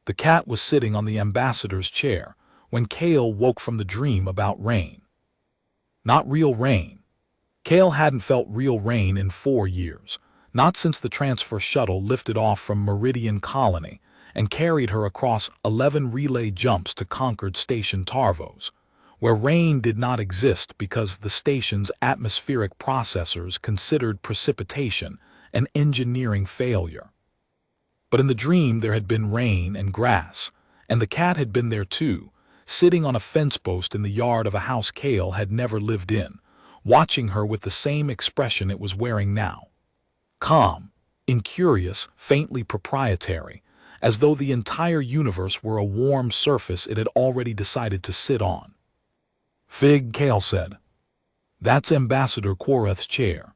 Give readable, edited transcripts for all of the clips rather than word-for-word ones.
The cat was sitting on the ambassador's chair when Kale woke from the dream about rain. Not real rain. Kale hadn't felt real rain in 4 years, not since the transfer shuttle lifted off from Meridian Colony and carried her across 11 relay jumps to conquered Station Tarvos, where rain did not exist because the station's atmospheric processors considered precipitation an engineering failure. But in the dream there had been rain and grass, and the cat had been there too, sitting on a fence post in the yard of a house Kale had never lived in, watching her with the same expression it was wearing now. Calm, incurious, faintly proprietary, as though the entire universe were a warm surface it had already decided to sit on. "Fig," Kale said. "That's Ambassador Quoreth's chair."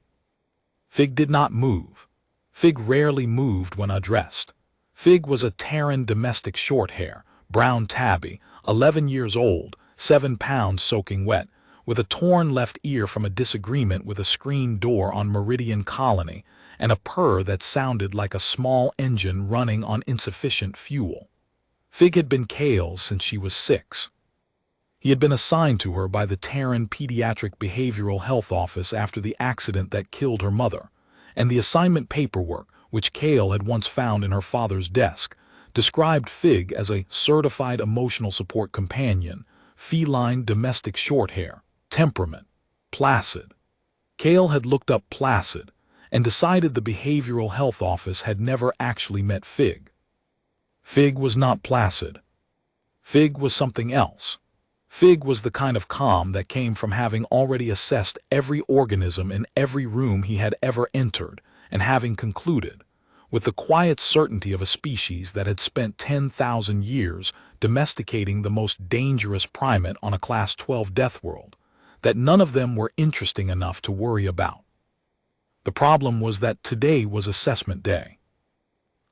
Fig did not move. Fig rarely moved when addressed. Fig was a Terran domestic shorthair, brown tabby, 11 years old, 7 pounds soaking wet, with a torn left ear from a disagreement with a screen door on Meridian Colony, and a purr that sounded like a small engine running on insufficient fuel. Fig had been Kale's since she was 6. He had been assigned to her by the Terran Pediatric Behavioral Health Office after the accident that killed her mother, and the assignment paperwork, which Kale had once found in her father's desk, described Fig as a certified emotional support companion, feline domestic shorthair, temperament, placid. Kale had looked up placid and decided the Behavioral Health Office had never actually met Fig. Fig was not placid. Fig was something else. Fig was the kind of calm that came from having already assessed every organism in every room he had ever entered and having concluded, with the quiet certainty of a species that had spent 10,000 years domesticating the most dangerous primate on a Class 12 deathworld, that none of them were interesting enough to worry about. The problem was that today was assessment day.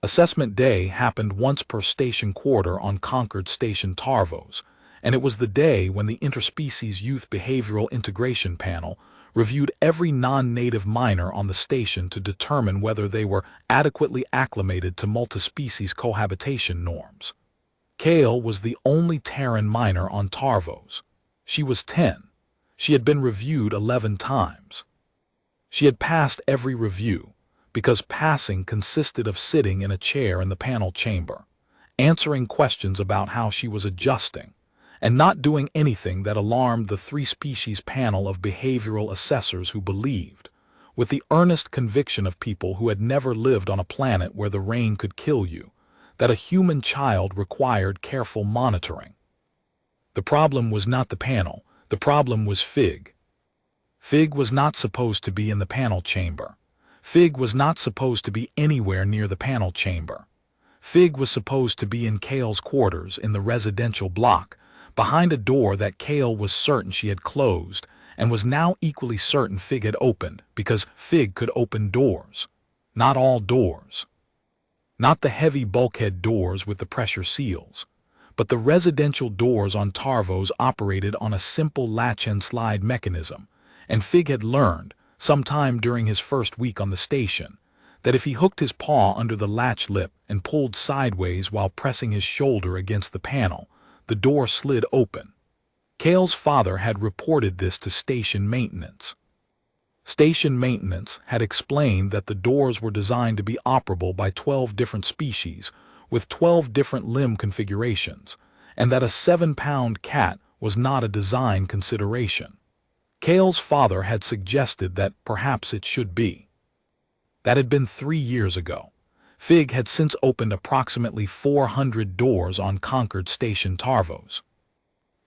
Assessment day happened once per station quarter on conquered Station Tarvos, and it was the day when the Interspecies Youth Behavioral Integration Panel reviewed every non-native minor on the station to determine whether they were adequately acclimated to multispecies cohabitation norms. Kale was the only Terran minor on Tarvos. She was 10. She had been reviewed 11 times. She had passed every review, because passing consisted of sitting in a chair in the panel chamber, answering questions about how she was adjusting, and not doing anything that alarmed the 3-species panel of behavioral assessors who believed, with the earnest conviction of people who had never lived on a planet where the rain could kill you, that a human child required careful monitoring. The problem was not the panel, the problem was Fig. Fig was not supposed to be in the panel chamber. Fig was not supposed to be anywhere near the panel chamber. Fig was supposed to be in Kale's quarters in the residential block, behind a door that Kale was certain she had closed and was now equally certain Fig had opened, because Fig could open doors. Not all doors. Not the heavy bulkhead doors with the pressure seals, but the residential doors on Tarvos operated on a simple latch-and-slide mechanism, and Fig had learned, sometime during his first week on the station, that if he hooked his paw under the latch lip and pulled sideways while pressing his shoulder against the panel, the door slid open. Kale's father had reported this to station maintenance. Station maintenance had explained that the doors were designed to be operable by 12 different species with 12 different limb configurations, and that a 7-pound cat was not a design consideration. Kale's father had suggested that perhaps it should be. That had been 3 years ago. Fig had since opened approximately 400 doors on conquered Station Tarvos.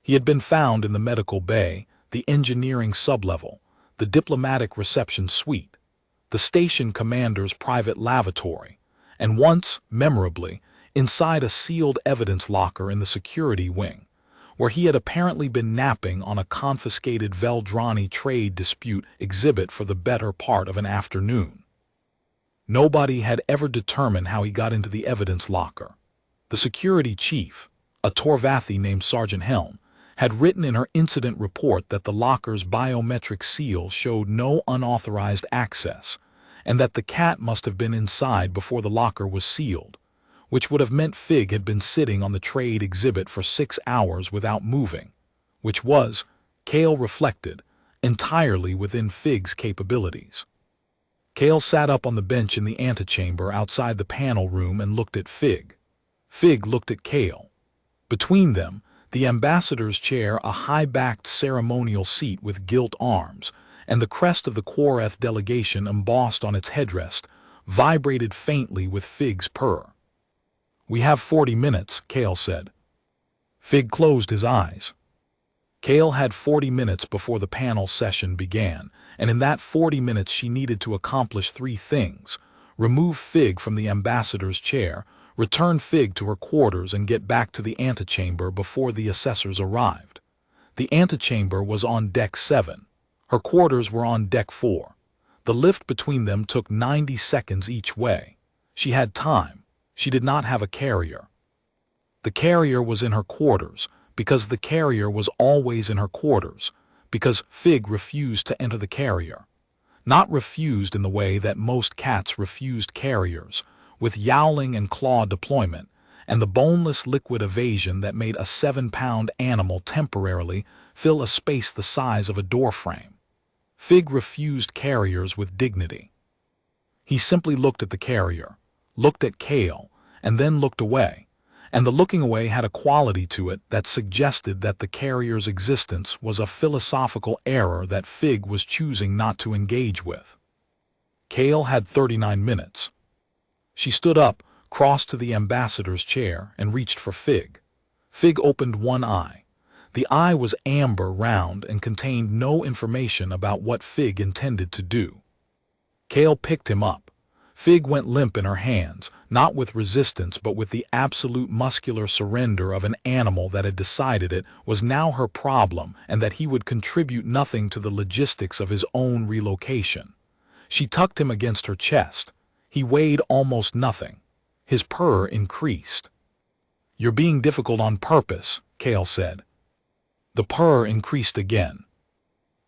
He had been found in the medical bay, the engineering sublevel, the diplomatic reception suite, the station commander's private lavatory, and once, memorably, inside a sealed evidence locker in the security wing, where he had apparently been napping on a confiscated Veldrani trade dispute exhibit for the better part of an afternoon. Nobody had ever determined how he got into the evidence locker. The security chief, a Torvathi named Sergeant Helm, had written in her incident report that the locker's biometric seal showed no unauthorized access, and that the cat must have been inside before the locker was sealed, which would have meant Fig had been sitting on the trade exhibit for 6 hours without moving, which was, Cale reflected, entirely within Fig's capabilities. Cale sat up on the bench in the antechamber outside the panel room and looked at Fig. Fig looked at Cale. Between them, the ambassador's chair, a high-backed ceremonial seat with gilt arms, and the crest of the Quareth delegation embossed on its headrest, vibrated faintly with Fig's purr. "We have 40 minutes, Cale said. Fig closed his eyes. Cale had 40 minutes before the panel session began, and in that 40 minutes she needed to accomplish 3 things: remove Fig from the ambassador's chair, return Fig to her quarters, and get back to the antechamber before the assessors arrived. The antechamber was on deck 7. Her quarters were on deck 4. The lift between them took 90 seconds each way. She had time. She did not have a carrier. The carrier was in her quarters, because the carrier was always in her quarters, because Fig refused to enter the carrier. Not refused in the way that most cats refused carriers, with yowling and claw deployment, and the boneless liquid evasion that made a 7-pound animal temporarily fill a space the size of a doorframe. Fig refused carriers with dignity. He simply looked at the carrier, looked at Cale, and then looked away, and the looking away had a quality to it that suggested that the carrier's existence was a philosophical error that Fig was choosing not to engage with. Cale had 39 minutes. She stood up, crossed to the ambassador's chair, and reached for Fig. Fig opened one eye. The eye was amber round and contained no information about what Fig intended to do. Cale picked him up. Fig went limp in her hands, not with resistance but with the absolute muscular surrender of an animal that had decided it was now her problem and that he would contribute nothing to the logistics of his own relocation. She tucked him against her chest. He weighed almost nothing. His purr increased. "You're being difficult on purpose," Cale said. The purr increased again.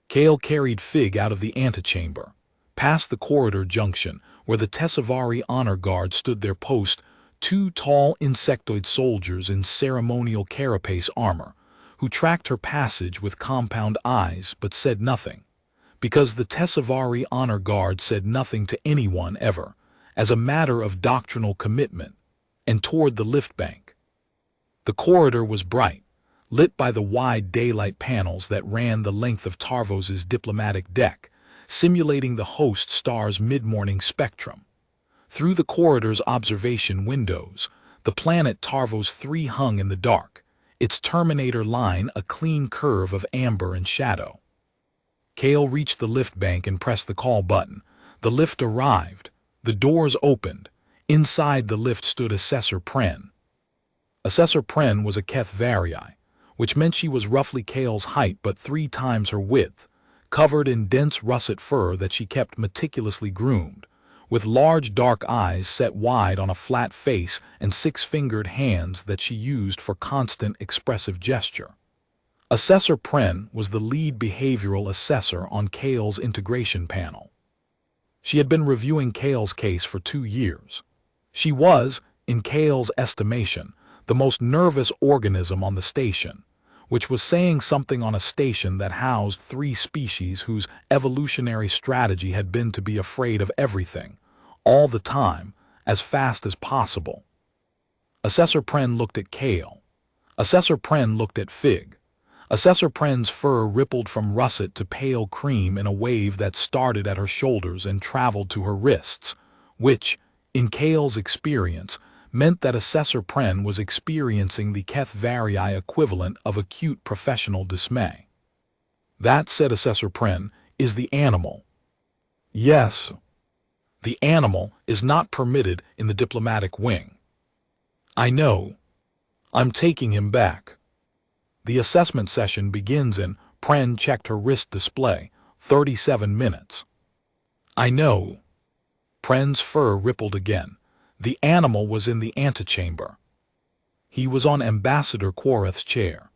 Cale carried Fig out of the antechamber, past the corridor junction, where the Tessevari honor guard stood their post, 2 tall insectoid soldiers in ceremonial carapace armor, who tracked her passage with compound eyes but said nothing, because the Tessevari honor guard said nothing to anyone ever, as a matter of doctrinal commitment, and toward the lift bank. The corridor was bright, lit by the wide daylight panels that ran the length of Tarvos's diplomatic deck, simulating the host star's mid-morning spectrum. Through the corridor's observation windows, the planet Tarvos 3 hung in the dark, its terminator line a clean curve of amber and shadow. Cale reached the lift bank and pressed the call button. The lift arrived. The doors opened. Inside the lift stood Assessor Pren. Assessor Pren was a categorize, which meant she was roughly Cale's height but 3 times her width, covered in dense russet fur that she kept meticulously groomed, with large dark eyes set wide on a flat face and 6-fingered hands that she used for constant expressive gesture. Assessor Pren was the lead behavioral assessor on Cale's integration panel. She had been reviewing Cale's case for 2 years. She was, in Cale's estimation, the most nervous organism on the station, which was saying something on a station that housed 3 species whose evolutionary strategy had been to be afraid of everything, all the time, as fast as possible. Assessor Pren looked at Cale. Assessor Pren looked at Fig. Assessor Pren's fur rippled from russet to pale cream in a wave that started at her shoulders and traveled to her wrists, which, in Cale's experience, meant that Assessor Pren was experiencing the categorize equivalent of acute professional dismay. "That," said Assessor Pren, "is the animal." "Yes. The animal is not permitted in the diplomatic wing." "I know. I'm taking him back." The assessment session begins in, Pren checked her wrist display, 37 minutes. "I know." Pren's fur rippled again. The animal was in the antechamber. He was on Ambassador Quareth's chair.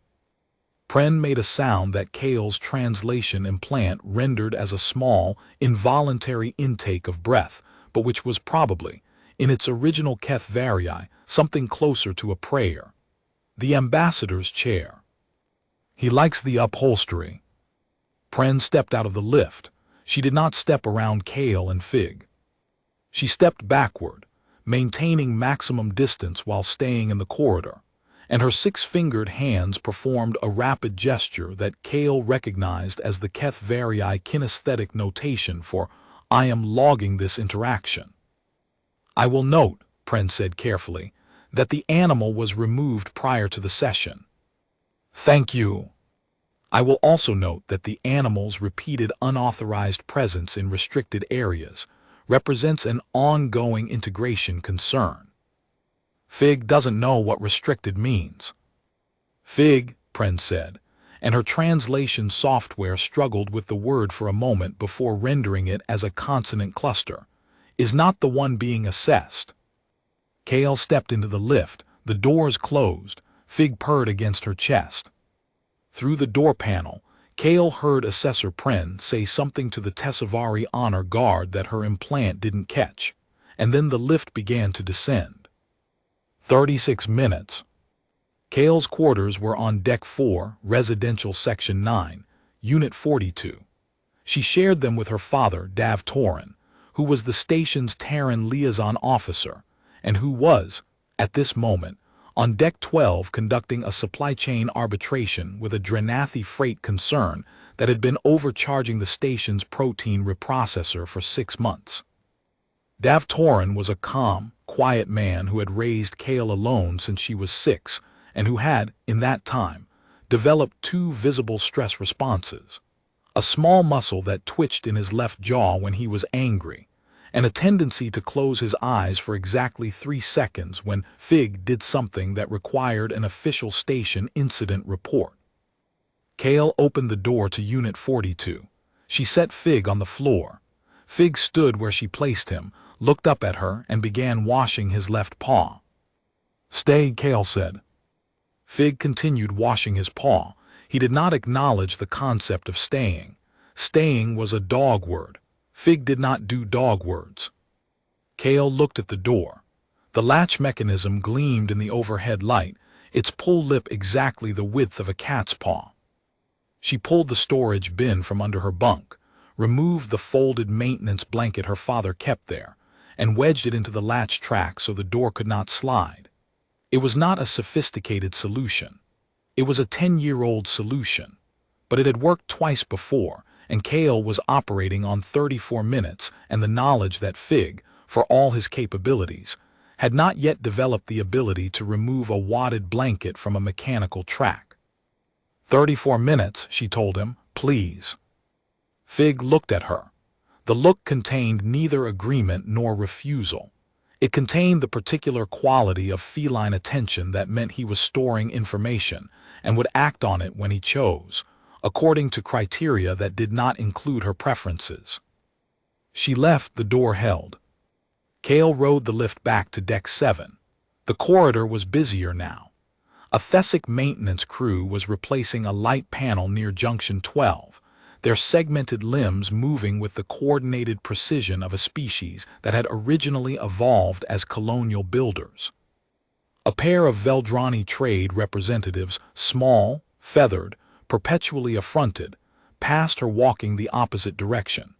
Pren made a sound that Cale's translation implant rendered as a small, involuntary intake of breath, but which was probably, in its original categorize, something closer to a prayer. The ambassador's chair. He likes the upholstery. Pren stepped out of the lift. She did not step around Kale and Fig. She stepped backward, maintaining maximum distance while staying in the corridor, and her six-fingered hands performed a rapid gesture that Kale recognized as the Keth Varii kinesthetic notation for "I am logging this interaction." "I will note," Pren said carefully, "that the animal was removed prior to the session." "Thank you." "I will also note that the animal's repeated unauthorized presence in restricted areas represents an ongoing integration concern." "Fig doesn't know what restricted means." "Fig," Pren said, and her translation software struggled with the word for a moment before rendering it as a consonant cluster, "is not the one being assessed." Kale stepped into the lift, the doors closed, Fig purred against her chest. Through the door panel, Kale heard Assessor Pren say something to the Tessavari honor guard that her implant didn't catch, and then the lift began to descend. 36 minutes. Kale's quarters were on Deck 4, Residential Section 9, Unit 42. She shared them with her father, Dav Torin, who was the station's Terran liaison officer, and who was, at this moment, on Deck 12 conducting a supply chain arbitration with a Drenathi freight concern that had been overcharging the station's protein reprocessor for 6 months. Dav Torin was a calm, quiet man who had raised Kale alone since she was 6 and who had, in that time, developed 2 visible stress responses: a small muscle that twitched in his left jaw when he was angry, and a tendency to close his eyes for exactly 3 seconds when Fig did something that required an official station incident report. Kale opened the door to Unit 42. She set Fig on the floor. Fig stood where she placed him, looked up at her, and began washing his left paw. "Stay," Kale said. Fig continued washing his paw. He did not acknowledge the concept of staying. Staying was a dog word. Fig did not do dog words. Kale looked at the door. The latch mechanism gleamed in the overhead light, its pull lip exactly the width of a cat's paw. She pulled the storage bin from under her bunk, removed the folded maintenance blanket her father kept there, and wedged it into the latch track so the door could not slide. It was not a sophisticated solution. It was a 10-year-old solution, but it had worked twice before, and Kale was operating on 34 minutes and the knowledge that Fig, for all his capabilities, had not yet developed the ability to remove a wadded blanket from a mechanical track. 34 minutes, she told him, please. Fig looked at her. The look contained neither agreement nor refusal. It contained the particular quality of feline attention that meant he was storing information and would act on it when he chose, according to criteria that did not include her preferences. She left, the door held. Kale rode the lift back to Deck 7. The corridor was busier now. A Thessic maintenance crew was replacing a light panel near Junction 12, their segmented limbs moving with the coordinated precision of a species that had originally evolved as colonial builders. A pair of Veldrani trade representatives, small, feathered, perpetually affronted, passed her walking the opposite direction,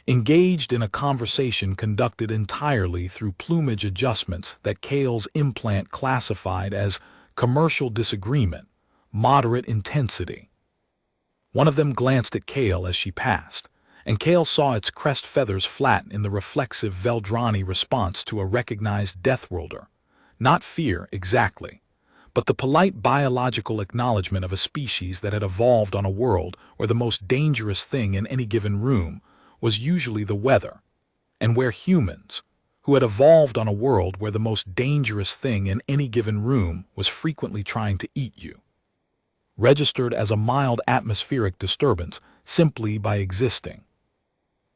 engaged in a conversation conducted entirely through plumage adjustments that Kale's implant classified as commercial disagreement, moderate intensity. One of them glanced at Kale as she passed, and Kale saw its crest feathers flatten in the reflexive Veldrani response to a recognized deathworlder. Not fear, exactly, but the polite biological acknowledgement of a species that had evolved on a world where the most dangerous thing in any given room was usually the weather, and where humans, who had evolved on a world where the most dangerous thing in any given room was frequently trying to eat you, registered as a mild atmospheric disturbance simply by existing.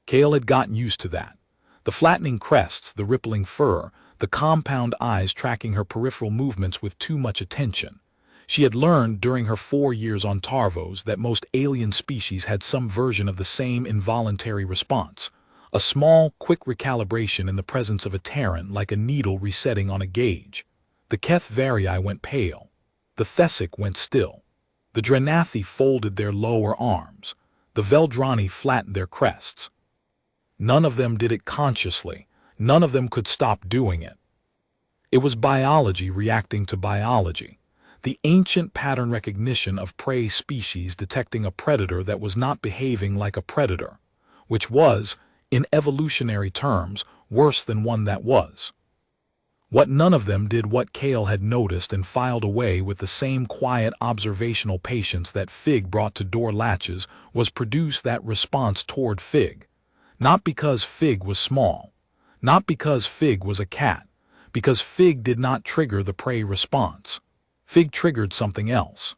Kale had gotten used to that. The flattening crests, the rippling fur, the compound eyes tracking her peripheral movements with too much attention. She had learned during her 4 years on Tarvos that most alien species had some version of the same involuntary response, a small, quick recalibration in the presence of a Terran like a needle resetting on a gauge. The Keth Varii went pale. The Thesic went still. The Drenathi folded their lower arms. The Veldrani flattened their crests. None of them did it consciously. None of them could stop doing it. It was biology reacting to biology. The ancient pattern recognition of prey species detecting a predator that was not behaving like a predator, which was, in evolutionary terms, worse than one that was. What none of them did what Kale had noticed and filed away with the same quiet observational patience that Fig brought to door latches was produce that response toward Fig. Not because Fig was small, not because Fig was a cat, because Fig did not trigger the prey response. Fig triggered something else.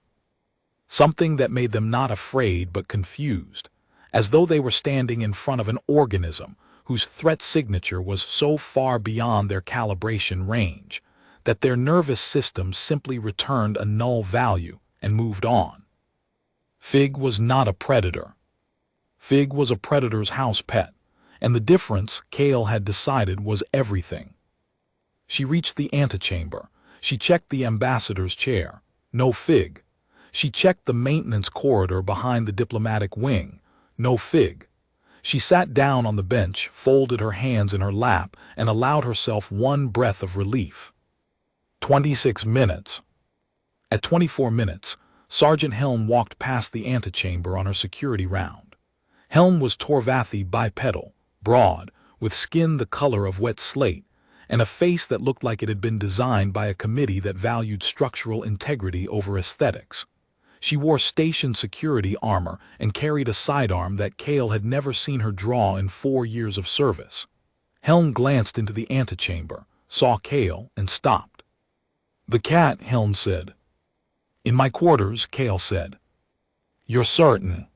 Something that made them not afraid but confused, as though they were standing in front of an organism whose threat signature was so far beyond their calibration range that their nervous systems simply returned a null value and moved on. Fig was not a predator. Fig was a predator's house pet, and the difference, Kale had decided, was everything. She reached the antechamber. She checked the ambassador's chair. No Fig. She checked the maintenance corridor behind the diplomatic wing. No Fig. She sat down on the bench, folded her hands in her lap, and allowed herself one breath of relief. 26 minutes. At 24 minutes, Sergeant Helm walked past the antechamber on her security round. Helm was Torvathi bipedal, broad, with skin the color of wet slate, and a face that looked like it had been designed by a committee that valued structural integrity over aesthetics. She wore station security armor and carried a sidearm that Kale had never seen her draw in 4 years of service. Helm glanced into the antechamber, saw Kale, and stopped. "The cat," Helm said. "In my quarters," Kale said. "You're certain?"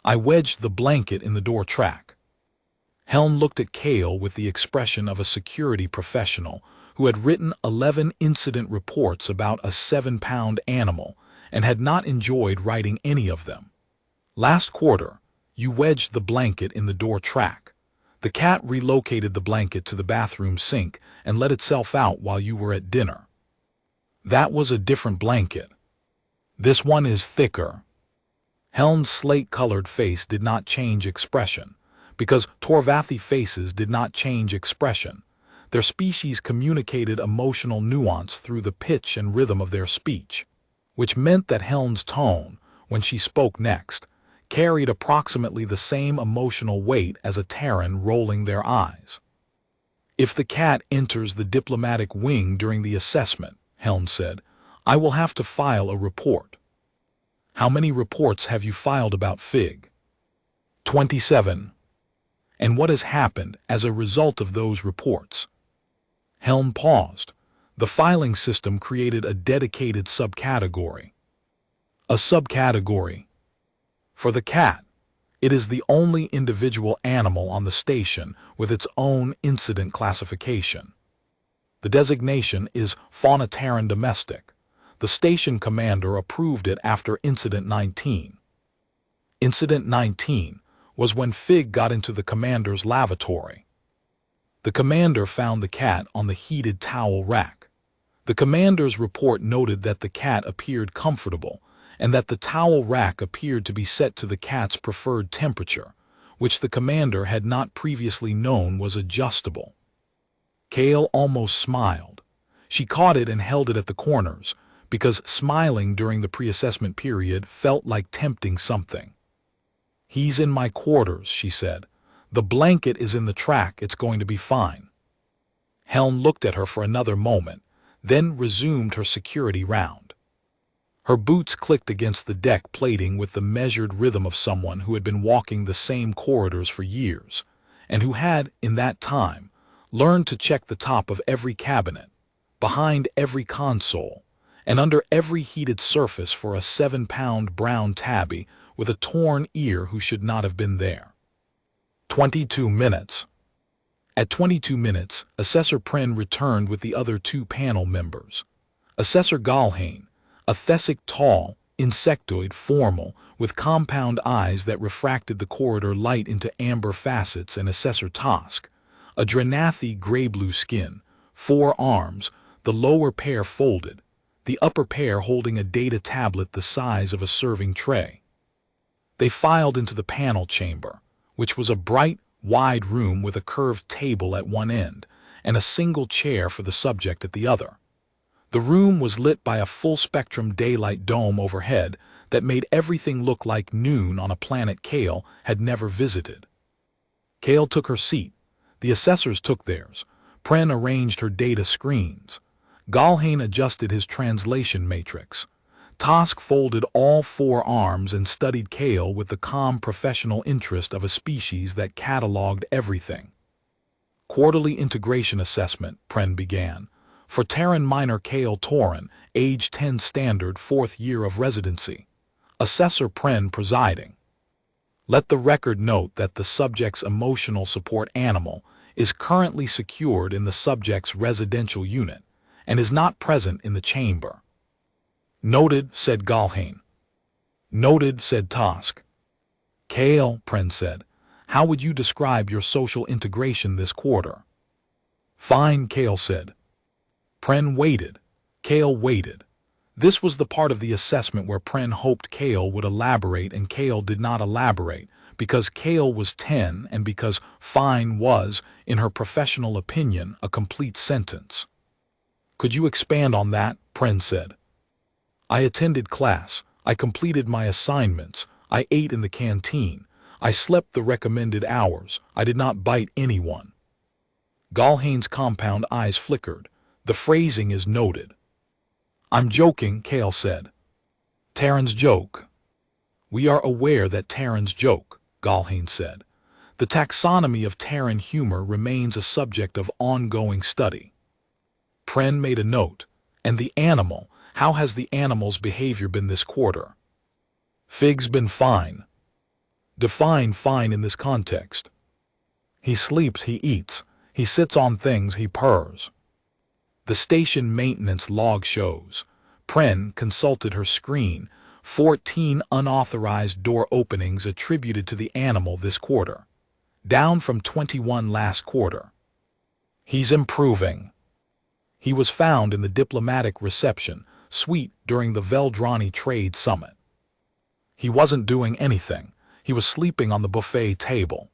"I wedged the blanket in the door track." Helm looked at Kale with the expression of a security professional who had written 11 incident reports about a 7-pound animal and had not enjoyed writing any of them. "Last quarter, you wedged the blanket in the door track. The cat relocated the blanket to the bathroom sink and let itself out while you were at dinner. That was a different blanket. This one is thicker." Helm's slate-colored face did not change expression, because Torvathi faces did not change expression. Their species communicated emotional nuance through the pitch and rhythm of their speech, which meant that Helm's tone, when she spoke next, carried approximately the same emotional weight as a Terran rolling their eyes. "If the cat enters the diplomatic wing during the assessment," Helm said, "I will have to file a report." "How many reports have you filed about Fig?" 27. "And what has happened as a result of those reports?" Helm paused. The filing system created a dedicated subcategory. A subcategory. For the cat, it is the only individual animal on the station with its own incident classification. The designation is Fauna Terran Domestic. The station commander approved it after Incident 19. Incident 19 was when Fig got into the commander's lavatory. The commander found the cat on the heated towel rack. The commander's report noted that the cat appeared comfortable and that the towel rack appeared to be set to the cat's preferred temperature, which the commander had not previously known was adjustable. Kale almost smiled. She caught it and held it at the corners, because smiling during the pre-assessment period felt like tempting something. "He's in my quarters," she said. "The blanket is in the track. It's going to be fine." Helm looked at her for another moment, then resumed her security round. Her boots clicked against the deck plating with the measured rhythm of someone who had been walking the same corridors for years, and who had, in that time, learned to check the top of every cabinet, behind every console, and under every heated surface for a 7-pound brown tabby with a torn ear who should not have been there. 22 minutes. At 22 minutes, Assessor Pren returned with the other 2 panel members. Assessor Galhane, a Thesic tall, insectoid formal with compound eyes that refracted the corridor light into amber facets, and Assessor Tosk, a Drenathi gray-blue skin, 4 arms, the lower pair folded, the upper pair holding a data tablet the size of a serving tray. They filed into the panel chamber, which was a bright, wide room with a curved table at one end and a single chair for the subject at the other. The room was lit by a full-spectrum daylight dome overhead that made everything look like noon on a planet Kale had never visited. Kale took her seat. The assessors took theirs. Pren arranged her data screens. Galhane adjusted his translation matrix. Tosk folded all four arms and studied Kale with the calm professional interest of a species that cataloged everything. Quarterly integration assessment, Pren began. For Terran minor Kale Torin, age 10 standard, 4th year of residency. Assessor Pren presiding. Let the record note that the subject's emotional support animal is currently secured in the subject's residential unit and is not present in the chamber. Noted, said Galhane. Noted, said Tosk. Kale, Pren said, how would you describe your social integration this quarter? Fine, Kale said. Pren waited. Kale waited. This was the part of the assessment where Pren hoped Kale would elaborate, and Kale did not elaborate, because Kale was 10 and because fine was, in her professional opinion, a complete sentence. Could you expand on that? Pren said. I attended class. I completed my assignments. I ate in the canteen. I slept the recommended hours. I did not bite anyone. Galhane's compound eyes flickered. The phrasing is noted. I'm joking, Kale said. Terrans joke. We are aware that Terrans joke, Galhane said. The taxonomy of Terran humor remains a subject of ongoing study. Pren made a note. And the animal, how has the animal's behavior been this quarter? Fig's been fine. Define fine in this context. He sleeps, he eats. He sits on things, he purrs. The station maintenance log shows. Pren consulted her screen. 14 unauthorized door openings attributed to the animal this quarter. Down from 21 last quarter. He's improving. He was found in the diplomatic reception suite during the Veldrani Trade Summit. He wasn't doing anything. He was sleeping on the buffet table.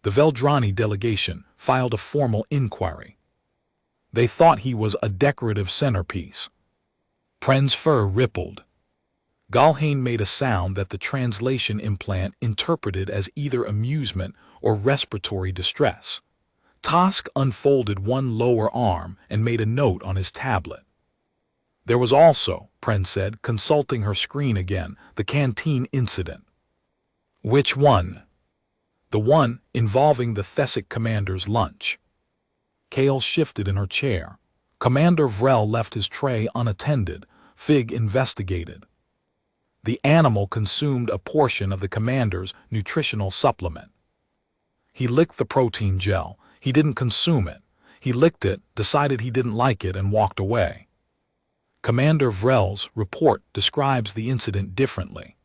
The Veldrani delegation filed a formal inquiry. They thought he was a decorative centerpiece. Pren's fur rippled. Galhane made a sound that the translation implant interpreted as either amusement or respiratory distress. Tosk unfolded one lower arm and made a note on his tablet. There was also, Pren said, consulting her screen again, the canteen incident. Which one? The one involving the Thessic commander's lunch. Kale shifted in her chair. Commander Vrel left his tray unattended. Fig investigated. The animal consumed a portion of the commander's nutritional supplement. He licked the protein gel. He didn't consume it. He licked it, decided he didn't like it, and walked away. Commander Vrel's report describes the incident differently.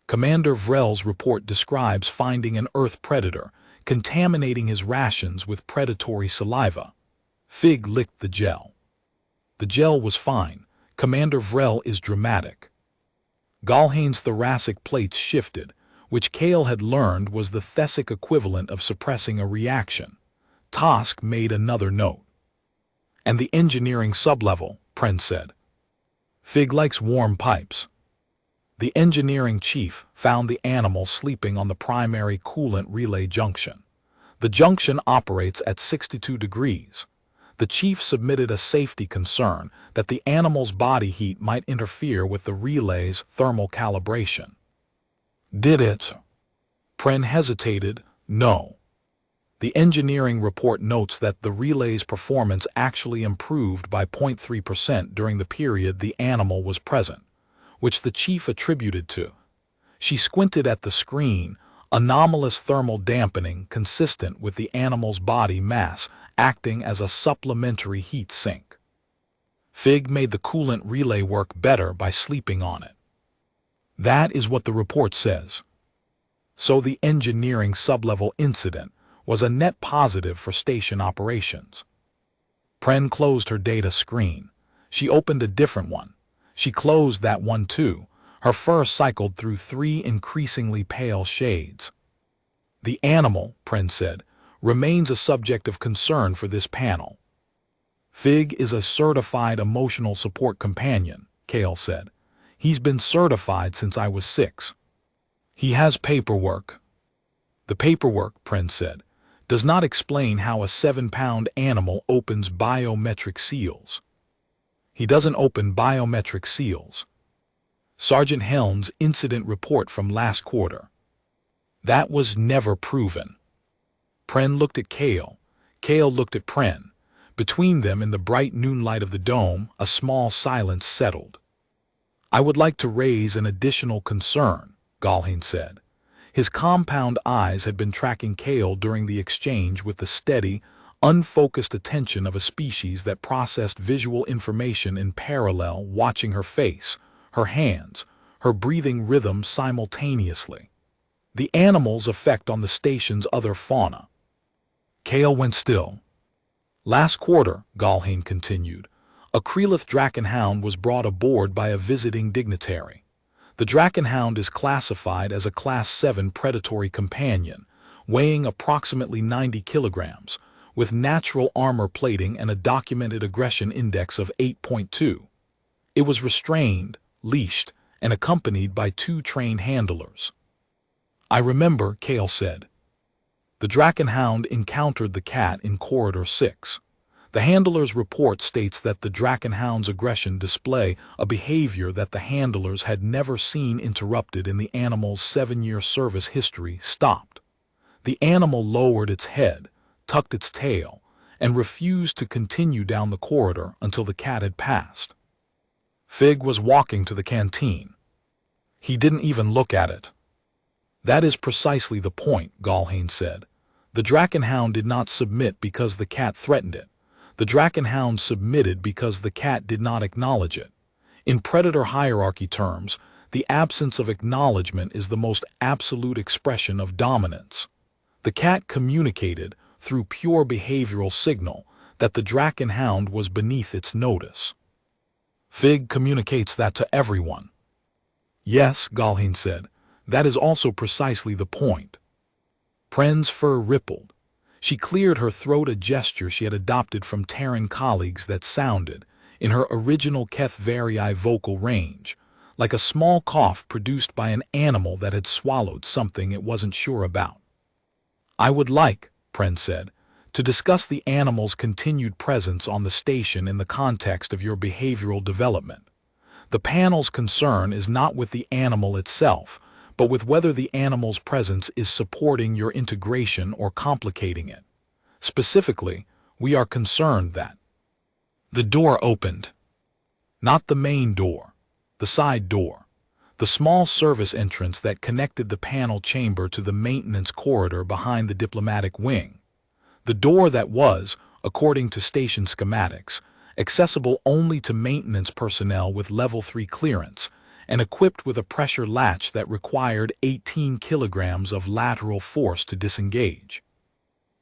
Commander Vrel's report describes finding an Earth predator, contaminating his rations with predatory saliva. Fig licked the gel. The gel was fine. Commander Vrel is dramatic. Galhane's thoracic plates shifted, which Kale had learned was the Thessic equivalent of suppressing a reaction. Tosk made another note. And the engineering sublevel, Pren said. Fig likes warm pipes. The engineering chief found the animal sleeping on the primary coolant relay junction. The junction operates at 62 degrees. The chief submitted a safety concern that the animal's body heat might interfere with the relay's thermal calibration. Did it? Pren hesitated. No. The engineering report notes that the relay's performance actually improved by 0.3% during the period the animal was present, which the chief attributed to. She squinted at the screen. Anomalous thermal dampening consistent with the animal's body mass acting as a supplementary heat sink. Fig made the coolant relay work better by sleeping on it. That is what the report says. So the engineering sublevel incident was a net positive for station operations. Pren closed her data screen. She opened a different one. She closed that one too. Her fur cycled through 3 increasingly pale shades. The animal, Pren said, remains a subject of concern for this panel. Fig is a certified emotional support companion, Kale said. He's been certified since I was 6. He has paperwork. The paperwork, Pren said, does not explain how a 7-pound animal opens biometric seals. He doesn't open biometric seals. Sergeant Helm's incident report from last quarter. That was never proven. Pren looked at Kale. Kale looked at Pren. Between them, in the bright noonlight of the dome, a small silence settled. I would like to raise an additional concern, Galhane said. His compound eyes had been tracking Kale during the exchange with the steady, unfocused attention of a species that processed visual information in parallel, watching her face, her hands, her breathing rhythm simultaneously. The animal's effect on the station's other fauna. Kale went still. Last quarter, Galhane continued, a Krelith Drakenhound was brought aboard by a visiting dignitary. The Drakenhound is classified as a Class 7 predatory companion, weighing approximately 90 kilograms, with natural armor plating and a documented aggression index of 8.2. It was restrained, leashed, and accompanied by 2 trained handlers. I remember, Kale said. The Drakenhound encountered the cat in Corridor 6. The handler's report states that the Drakenhound's aggression display a behavior that the handlers had never seen interrupted in the animal's 7-year service history stopped. The animal lowered its head, tucked its tail, and refused to continue down the corridor until the cat had passed. Fig was walking to the canteen. He didn't even look at it. That is precisely the point, Galhane said. The Drakenhound did not submit because the cat threatened it. The Drakenhound submitted because the cat did not acknowledge it. In predator hierarchy terms, the absence of acknowledgement is the most absolute expression of dominance. The cat communicated, through pure behavioral signal, that the Drakenhound was beneath its notice. Fig communicates that to everyone. Yes, Galhane said, that is also precisely the point. Pren's fur rippled. She cleared her throat, a gesture she had adopted from Terran colleagues that sounded, in her original categorize vocal range, like a small cough produced by an animal that had swallowed something it wasn't sure about. I would like, Pren said, to discuss the animal's continued presence on the station in the context of your behavioral development. The panel's concern is not with the animal itself, but with whether the animal's presence is supporting your integration or complicating it. Specifically, we are concerned that the door opened. Not the main door, the side door, the small service entrance that connected the panel chamber to the maintenance corridor behind the diplomatic wing. The door that was, according to station schematics, accessible only to maintenance personnel with Level 3 clearance, and equipped with a pressure latch that required 18 kilograms of lateral force to disengage.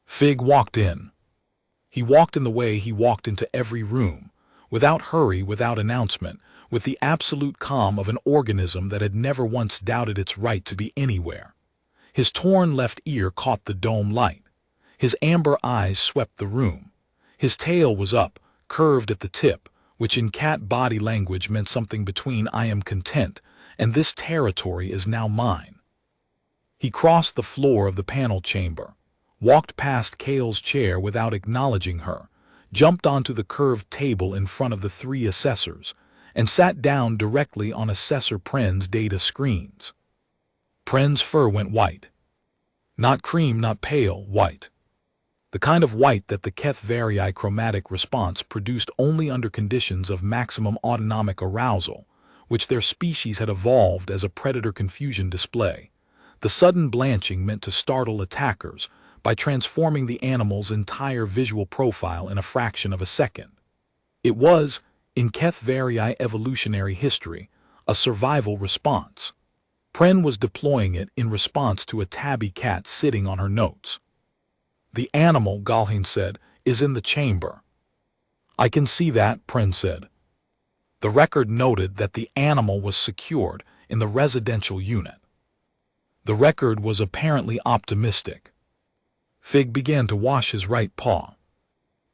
Fig walked in. He walked in the way he walked into every room, without hurry, without announcement, with the absolute calm of an organism that had never once doubted its right to be anywhere. His torn left ear caught the dome light. His amber eyes swept the room. His tail was up, curved at the tip, which in cat body language meant something between I am content and this territory is now mine. He crossed the floor of the panel chamber, walked past Kale's chair without acknowledging her, jumped onto the curved table in front of the 3 assessors, and sat down directly on Assessor Pren's data screens. Pren's fur went white. Not cream, not pale, white. The kind of white that the categorize chromatic response produced only under conditions of maximum autonomic arousal, which their species had evolved as a predator confusion display. The sudden blanching meant to startle attackers by transforming the animal's entire visual profile in a fraction of a second. It was, in categorize evolutionary history, a survival response. Pren was deploying it in response to a tabby cat sitting on her notes. The animal, Galhane said, is in the chamber. I can see that, Pren said. The record noted that the animal was secured in the residential unit. The record was apparently optimistic. Fig began to wash his right paw.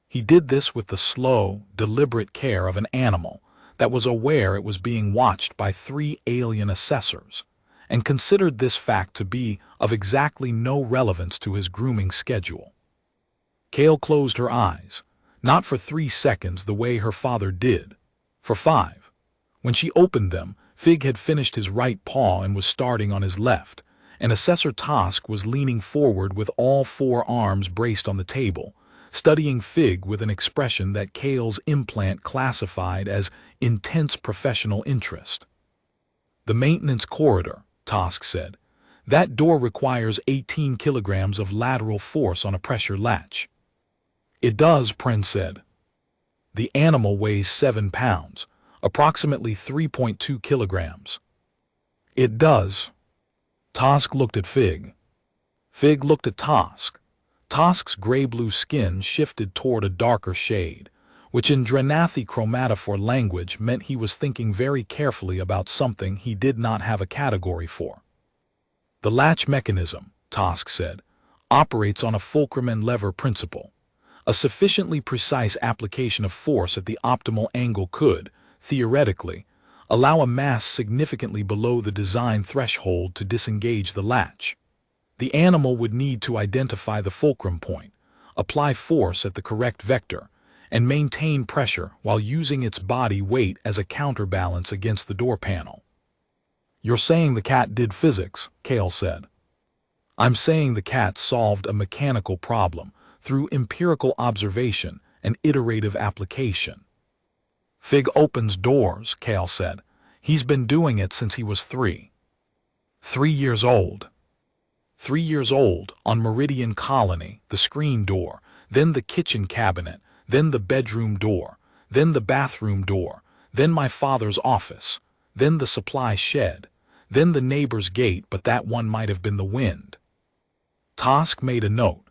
He did this with the slow, deliberate care of an animal that was aware it was being watched by 3 alien assessors, and considered this fact to be of exactly no relevance to his grooming schedule. Kale closed her eyes, not for 3 seconds the way her father did, for 5. When she opened them, Fig had finished his right paw and was starting on his left, and Assessor Tosk was leaning forward with all 4 arms braced on the table, studying Fig with an expression that Kale's implant classified as intense professional interest. The maintenance corridor, Tosk said. That door requires 18 kilograms of lateral force on a pressure latch. It does, Pren said. The animal weighs 7 pounds, approximately 3.2 kilograms. It does. Tosk looked at Fig. Fig looked at Tosk. Tosk's gray-blue skin shifted toward a darker shade, which in Drenathi chromatophore language meant he was thinking very carefully about something he did not have a category for. The latch mechanism, Tosk said, operates on a fulcrum and lever principle. A sufficiently precise application of force at the optimal angle could, theoretically, allow a mass significantly below the design threshold to disengage the latch. The animal would need to identify the fulcrum point, apply force at the correct vector, and maintain pressure while using its body weight as a counterbalance against the door panel. You're saying the cat did physics, Kale said. I'm saying the cat solved a mechanical problem through empirical observation and iterative application. Fig opens doors, Kale said. He's been doing it since he was 3. 3 years old. 3 years old, on Meridian Colony, the screen door, then the kitchen cabinet, then the bedroom door, then the bathroom door, then my father's office, then the supply shed, then the neighbor's gate, but that one might have been the wind. Tosk made a note.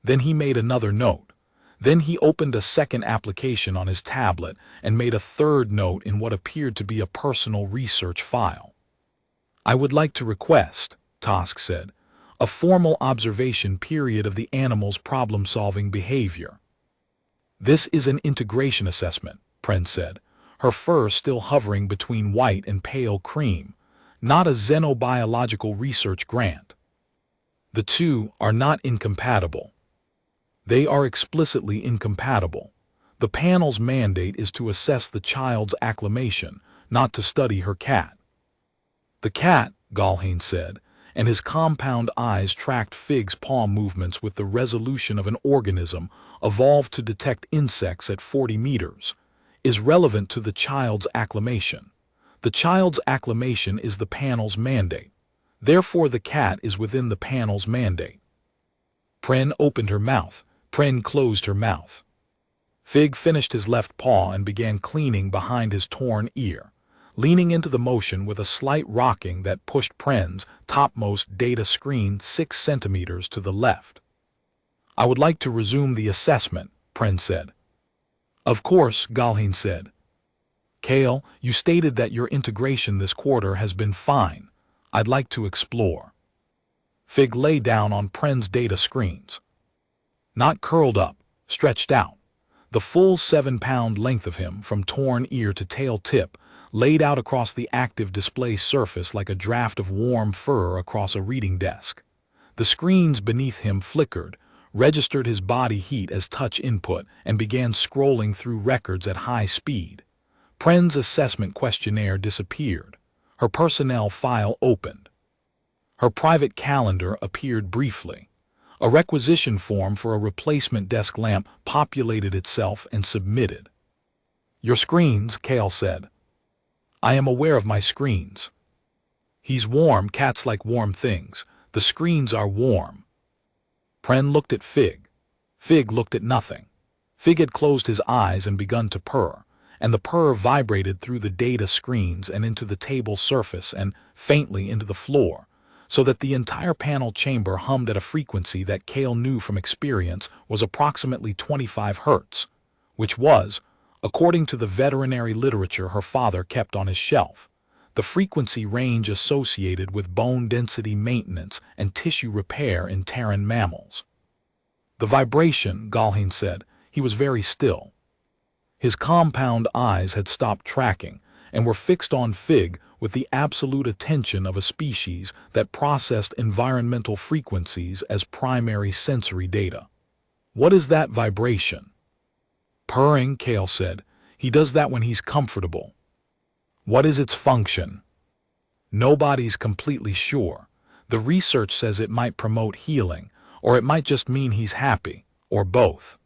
Then he made another note. Then he opened a second application on his tablet and made a third note in what appeared to be a personal research file. I would like to request, Tosk said, a formal observation period of the animal's problem-solving behavior. This is an integration assessment, Pren said, her fur still hovering between white and pale cream, not a xenobiological research grant. The two are not incompatible. They are explicitly incompatible. The panel's mandate is to assess the child's acclimation, not to study her cat. The cat, Galhane said, and his compound eyes tracked Fig's paw movements with the resolution of an organism evolved to detect insects at 40 meters, is relevant to the child's acclimation. The child's acclimation is the panel's mandate. Therefore, the cat is within the panel's mandate. Pren opened her mouth. Pren closed her mouth. Fig finished his left paw and began cleaning behind his torn ear, leaning into the motion with a slight rocking that pushed Pren's topmost data screen 6 centimeters to the left. I would like to resume the assessment, Pren said. Of course, Galhane said. Kale, you stated that your integration this quarter has been fine. I'd like to explore. Fig lay down on Pren's data screens. Not curled up, stretched out. The full 7-pound length of him, from torn ear to tail tip, laid out across the active display surface like a draft of warm fur across a reading desk. The screens beneath him flickered, registered his body heat as touch input, and began scrolling through records at high speed. Pren's assessment questionnaire disappeared. Her personnel file opened. Her private calendar appeared briefly. A requisition form for a replacement desk lamp populated itself and submitted. Your screens, Kale said. I am aware of my screens. He's warm, cats like warm things. The screens are warm. Pren looked at Fig. Fig looked at nothing. Fig had closed his eyes and begun to purr, and the purr vibrated through the data screens and into the table surface and faintly into the floor, so that the entire panel chamber hummed at a frequency that Kale knew from experience was approximately 25 Hz, which was, According to the veterinary literature her father kept on his shelf, the frequency range associated with bone density maintenance and tissue repair in Terran mammals. The vibration, Galheen said, he was very still. His compound eyes had stopped tracking and were fixed on Fig with the absolute attention of a species that processed environmental frequencies as primary sensory data. What is that vibration? Purring, Kale said. He does that when he's comfortable. What is its function? Nobody's completely sure. The research says it might promote healing, or it might just mean he's happy, or both.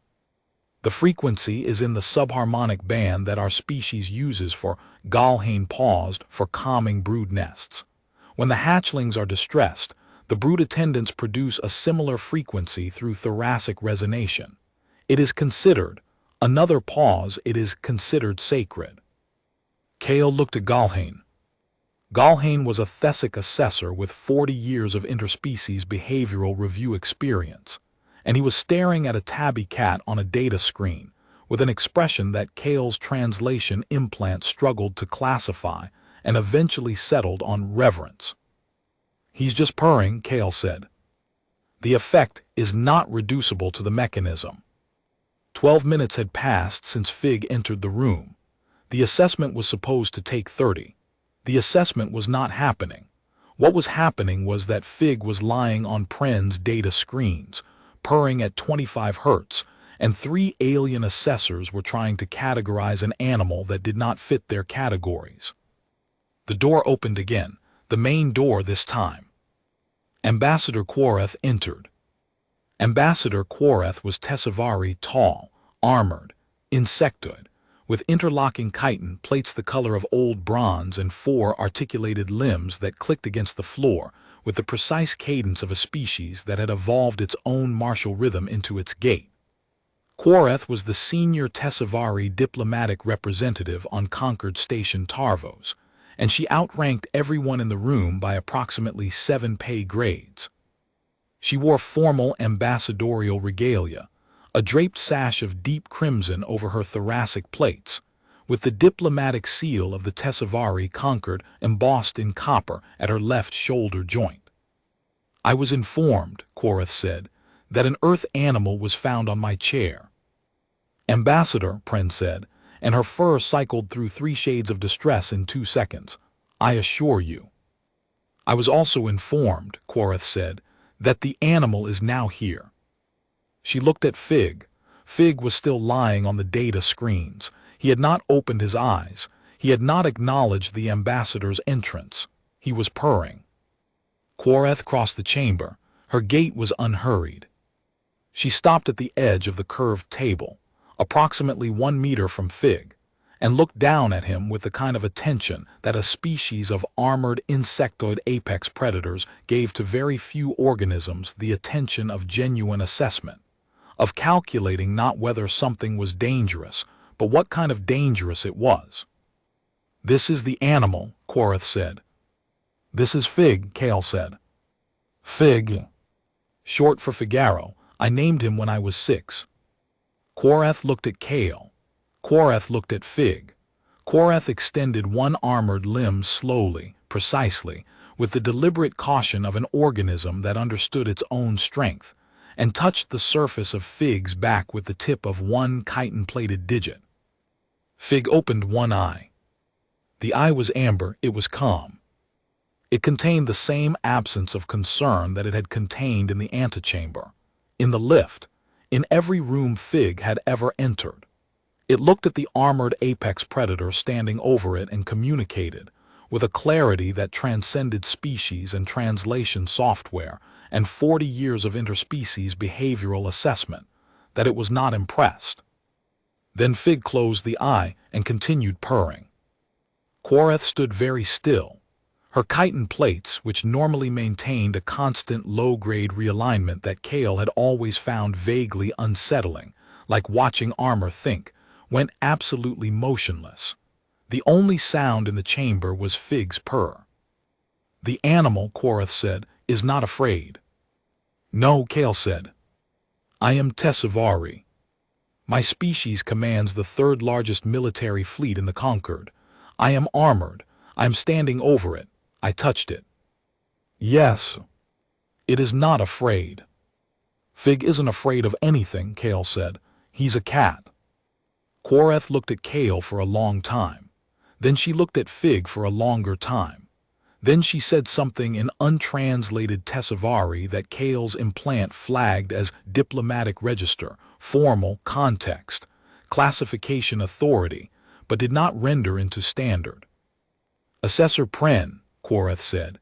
The frequency is in the subharmonic band that our species uses for, Galheen paused, for calming brood nests. When the hatchlings are distressed, the brood attendants produce a similar frequency through thoracic resonation. It is considered, another pause, it is considered sacred. Kale looked at Galheen. Galheen was a Thesic assessor with 40 years of interspecies behavioral review experience, and he was staring at a tabby cat on a data screen with an expression that Kale's translation implant struggled to classify and eventually settled on reverence. He's just purring, Kale said. The effect is not reducible to the mechanism. 12 minutes had passed since Fig entered the room. The assessment was supposed to take 30. The assessment was not happening. What was happening was that Fig was lying on Pren's data screens, purring at 25 hertz, and 3 alien assessors were trying to categorize an animal that did not fit their categories. The door opened again, the main door this time. Ambassador Quareth entered. Ambassador Quareth was Tessavari, tall, armored, insectoid, with interlocking chitin plates the color of old bronze and 4 articulated limbs that clicked against the floor with the precise cadence of a species that had evolved its own martial rhythm into its gait. Quareth was the senior Tessavari diplomatic representative on conquered station Tarvos, and she outranked everyone in the room by approximately 7 pay grades. She wore formal ambassadorial regalia, a draped sash of deep crimson over her thoracic plates, with the diplomatic seal of the Tessavari conquered embossed in copper at her left shoulder joint. I was informed, Quareth said, that an earth animal was found on my chair. Ambassador, Pren said, and her fur cycled through 3 shades of distress in 2 seconds. I assure you. I was also informed, Quareth said, that the animal is now here. She looked at Fig. Fig was still lying on the data screens. He had not opened his eyes. He had not acknowledged the ambassador's entrance. He was purring. Quareth crossed the chamber. Her gait was unhurried. She stopped at the edge of the curved table, approximately 1 meter from Fig, and looked down at him with the kind of attention that a species of armored insectoid apex predators gave to very few organisms, the attention of genuine assessment, of calculating not whether something was dangerous, but what kind of dangerous it was. This is the animal, Quareth said. This is Fig, Kale said. Fig. Short for Figaro. I named him when I was 6. Quareth looked at Kale. Quareth looked at Fig. Quareth extended one armored limb slowly, precisely, with the deliberate caution of an organism that understood its own strength, and touched the surface of Fig's back with the tip of one chitin-plated digit. Fig opened one eye. The eye was amber, it was calm. It contained the same absence of concern that it had contained in the antechamber, in the lift, in every room Fig had ever entered. It looked at the armored apex predator standing over it and communicated, with a clarity that transcended species and translation software and 40 years of interspecies behavioral assessment, that it was not impressed. Then Fig closed the eye and continued purring. Quareth stood very still. Her chitin plates, which normally maintained a constant low-grade realignment that Kale had always found vaguely unsettling, like watching armor think, went absolutely motionless. The only sound in the chamber was Fig's purr. The animal, Quareth said, is not afraid. No, Kale said. I am Tessavari. My species commands the third largest military fleet in the Concord. I am armored. I am standing over it. I touched it. Yes. It is not afraid. Fig isn't afraid of anything, Kale said. He's a cat. Quoreth looked at Kale for a long time. Then she looked at Fig for a longer time. Then she said something in untranslated Tesavari that Kale's implant flagged as diplomatic register, formal, context, classification authority, but did not render into standard. Assessor Pren, Quoreth said,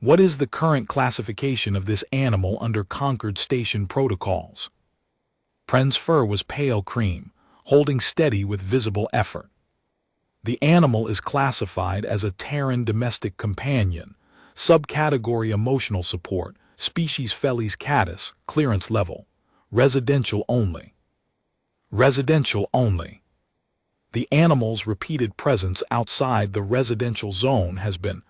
what is the current classification of this animal under Concord Station protocols? Pren's fur was pale cream, holding steady with visible effort. The animal is classified as a Terran domestic companion, subcategory emotional support, species Felis catus, clearance level, residential only. Residential only. The animal's repeated presence outside the residential zone has been,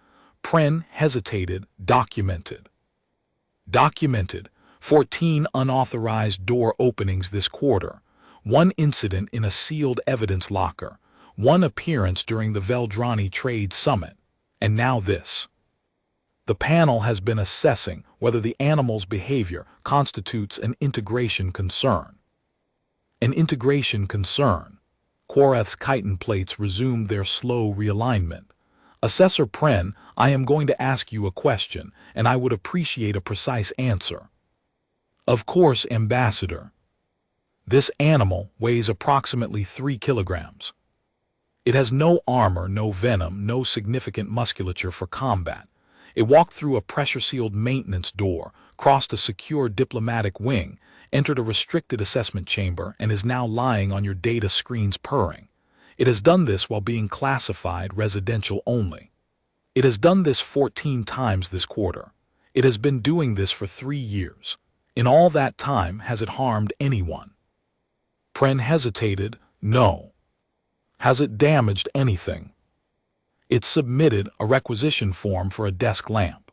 Pren hesitated, documented. Documented, 14 unauthorized door openings this quarter, 1 incident in a sealed evidence locker, 1 appearance during the Veldrani Trade Summit, and now this. The panel has been assessing whether the animal's behavior constitutes an integration concern. An integration concern. Quoreth's chitin plates resumed their slow realignment. Assessor Pren, I am going to ask you a question, and I would appreciate a precise answer. Of course, Ambassador. This animal weighs approximately 3 kilograms. It has no armor, no venom, no significant musculature for combat. It walked through a pressure-sealed maintenance door, crossed a secure diplomatic wing, entered a restricted assessment chamber, and is now lying on your data screens purring. It has done this while being classified residential only. It has done this 14 times this quarter. It has been doing this for 3 years. In all that time, has it harmed anyone? Pren hesitated, no. Has it damaged anything? It submitted a requisition form for a desk lamp.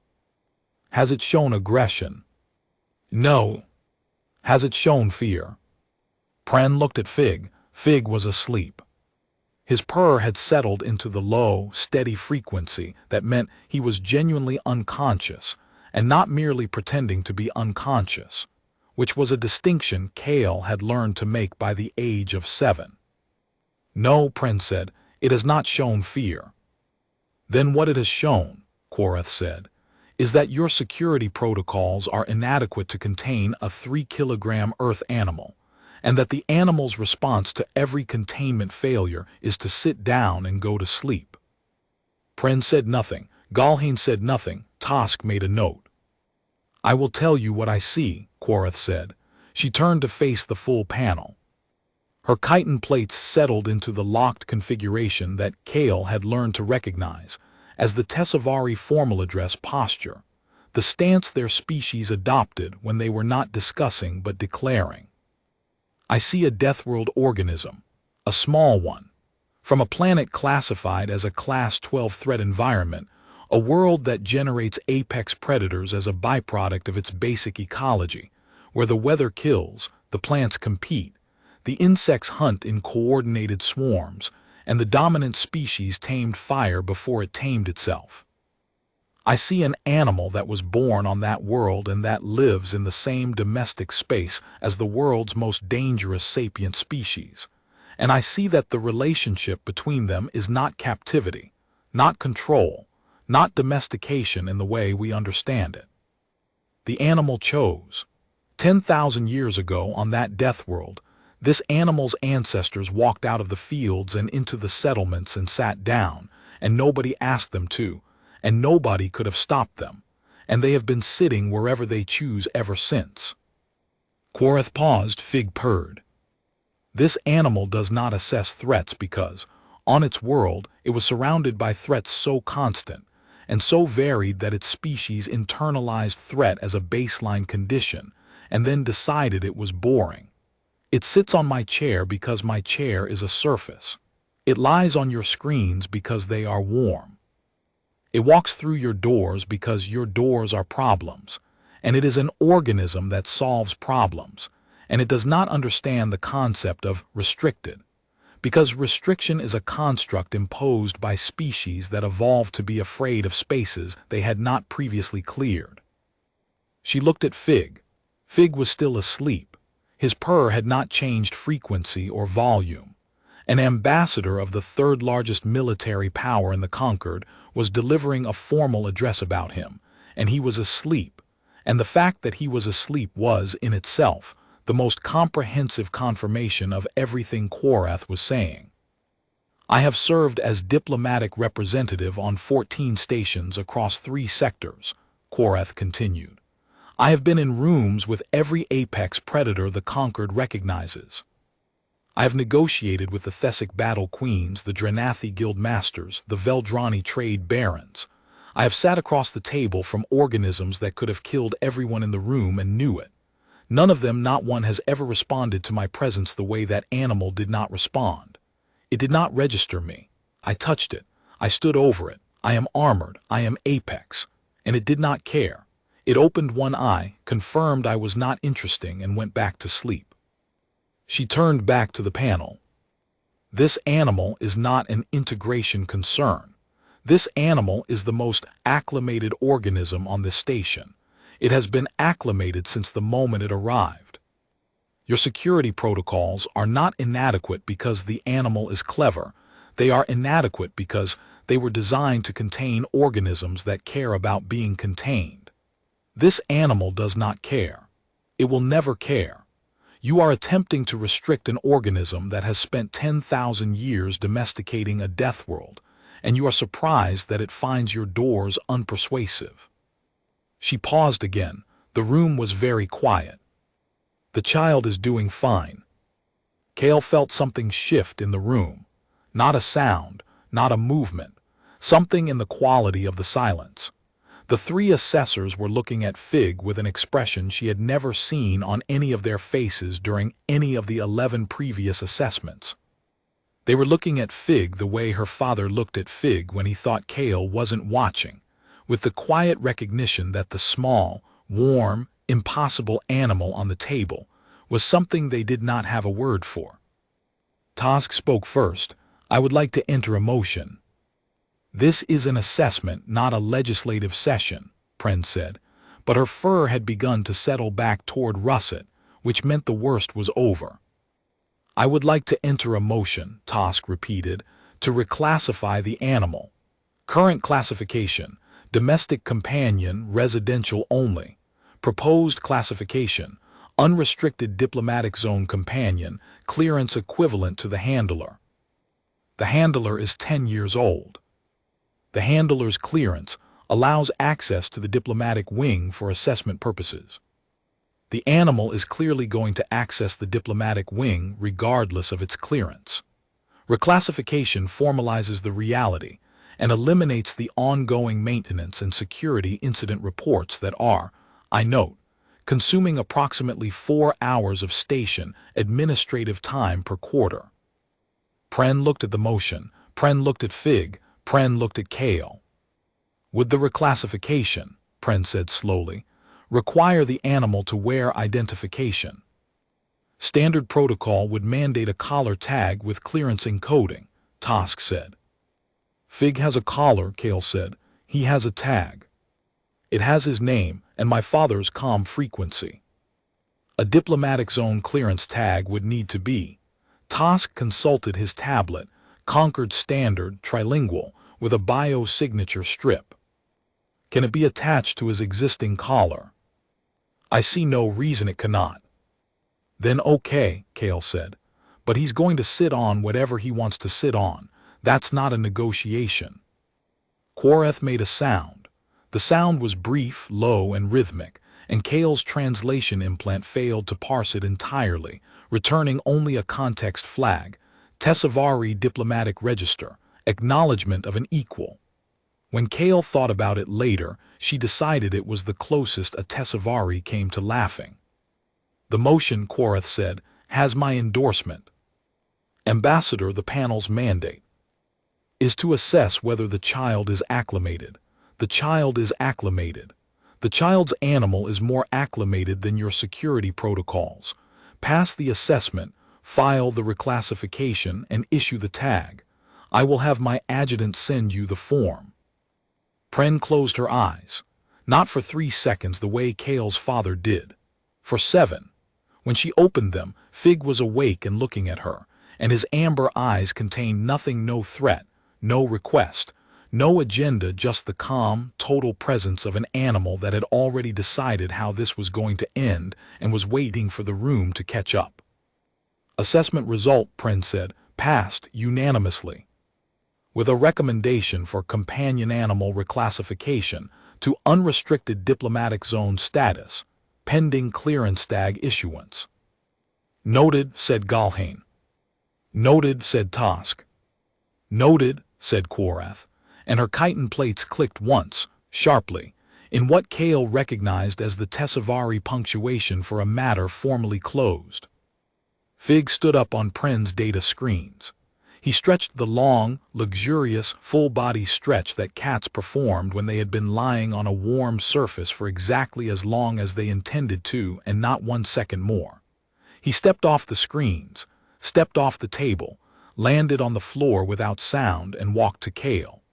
Has it shown aggression? No. Has it shown fear? Pren looked at Fig. Fig was asleep. His purr had settled into the low, steady frequency that meant he was genuinely unconscious, and not merely pretending to be unconscious, which was a distinction Kale had learned to make by the age of 7. No, Pren said, it has not shown fear. Then what it has shown, Quoreth said, is that your security protocols are inadequate to contain a 3-kilogram Earth animal, and that the animal's response to every containment failure is to sit down and go to sleep. Pren said nothing. Galhane said nothing. Tosk made a note. I will tell you what I see, Quoreth said. She turned to face the full panel. Her chitin plates settled into the locked configuration that Kale had learned to recognize as the Tesavari formal address posture, the stance their species adopted when they were not discussing but declaring. I see a deathworld organism, a small one, from a planet classified as a Class 12 threat environment, a world that generates apex predators as a byproduct of its basic ecology, where the weather kills, the plants compete, the insects hunt in coordinated swarms, and the dominant species tamed fire before it tamed itself. I see an animal that was born on that world and that lives in the same domestic space as the world's most dangerous sapient species, and I see that the relationship between them is not captivity, not control, not domestication in the way we understand it. The animal chose. 10,000 years ago on that death world, this animal's ancestors walked out of the fields and into the settlements and sat down, and nobody asked them to, and nobody could have stopped them, and they have been sitting wherever they choose ever since. Quoreth paused. Fig purred. This animal does not assess threats because, on its world, it was surrounded by threats so constant and so varied that its species internalized threat as a baseline condition and then decided it was boring. It sits on my chair because my chair is a surface. It lies on your screens because they are warm. It walks through your doors because your doors are problems, and it is an organism that solves problems, and it does not understand the concept of restricted, because restriction is a construct imposed by species that evolved to be afraid of spaces they had not previously cleared. She looked at Fig. Fig was still asleep. His purr had not changed frequency or volume. An ambassador of the third largest military power in the Conquered was delivering a formal address about him, and he was asleep, and the fact that he was asleep was, in itself, the most comprehensive confirmation of everything Quoreth was saying. I have served as diplomatic representative on 14 stations across 3 sectors, Quoreth continued. I have been in rooms with every apex predator the Conquered recognizes. I have negotiated with the Thessic battle queens, the Drenathi guild masters, the Veldrani trade barons. I have sat across the table from organisms that could have killed everyone in the room and knew it. None of them, not one, has ever responded to my presence the way that animal did not respond. It did not register me. I touched it. I stood over it. I am armored. I am apex. And it did not care. It opened one eye, confirmed I was not interesting, and went back to sleep. She turned back to the panel. This animal is not an integration concern. This animal is the most acclimated organism on this station. It has been acclimated since the moment it arrived. Your security protocols are not inadequate because the animal is clever. They are inadequate because they were designed to contain organisms that care about being contained. This animal does not care. It will never care. You are attempting to restrict an organism that has spent 10,000 years domesticating a deathworld, and you are surprised that it finds your doors unpersuasive. She paused again. The room was very quiet. The child is doing fine. Kale felt something shift in the room. Not a sound, not a movement, something in the quality of the silence. The 3 assessors were looking at Fig with an expression she had never seen on any of their faces during any of the 11 previous assessments. They were looking at Fig the way her father looked at Fig when he thought Kale wasn't watching, with the quiet recognition that the small, warm, impossible animal on the table was something they did not have a word for. Tosk spoke first. I would like to enter a motion. This is an assessment, not a legislative session, Pren said, but her fur had begun to settle back toward russet, which meant the worst was over. I would like to enter a motion, Tosk repeated, to reclassify the animal. Current classification: domestic companion, residential only. Proposed classification: unrestricted diplomatic zone companion, clearance equivalent to the handler. The handler is 10 years old. The handler's clearance allows access to the diplomatic wing for assessment purposes. The animal is clearly going to access the diplomatic wing regardless of its clearance. Reclassification formalizes the reality and eliminates the ongoing maintenance and security incident reports that are, I note, consuming approximately 4 hours of station administrative time per quarter. Pren looked at the motion. Pren looked at Fig. Pren looked at Kale. Would the reclassification, Pren said slowly, require the animal to wear identification? Standard protocol would mandate a collar tag with clearance encoding, Tosk said. Fig has a collar, Kale said. He has a tag. It has his name and my father's comm frequency. A diplomatic zone clearance tag would need to be. Tosk consulted his tablet, Conquered Standard, trilingual, with a biosignature strip. Can it be attached to his existing collar? I see no reason it cannot. Then okay, Kale said. But he's going to sit on whatever he wants to sit on. That's not a negotiation. Quoreth made a sound. The sound was brief, low, and rhythmic, and Kale's translation implant failed to parse it entirely, returning only a context flag. Tessavari diplomatic register, acknowledgement of an equal. When Kale thought about it later, she decided it was the closest a Tessavari came to laughing. The motion, Quoreth said, has my endorsement. Ambassador, the panel's mandate is to assess whether the child is acclimated. The child is acclimated. The child's animal is more acclimated than your security protocols. pass the assessment, file the reclassification, and issue the tag. I will have my adjutant send you the form. Pren closed her eyes. Not for 3 seconds the way Kale's father did. For 7. When she opened them, Fig was awake and looking at her, and his amber eyes contained nothing, no threat, no request, no agenda, just the calm, total presence of an animal that had already decided how this was going to end and was waiting for the room to catch up. Assessment result, Pren said, passed unanimously, with a recommendation for companion animal reclassification to unrestricted diplomatic zone status, pending clearance tag issuance. Noted, said Galhane. Noted, said Tosk. Noted, said Quorath, and her chitin plates clicked once, sharply, in what Kale recognized as the Tessavari punctuation for a matter formally closed. Fig stood up on Pren's data screens. He stretched the long, luxurious, full-body stretch that cats performed when they had been lying on a warm surface for exactly as long as they intended to, and not 1 second more. He stepped off the screens, stepped off the table, landed on the floor without sound, and walked to Kale.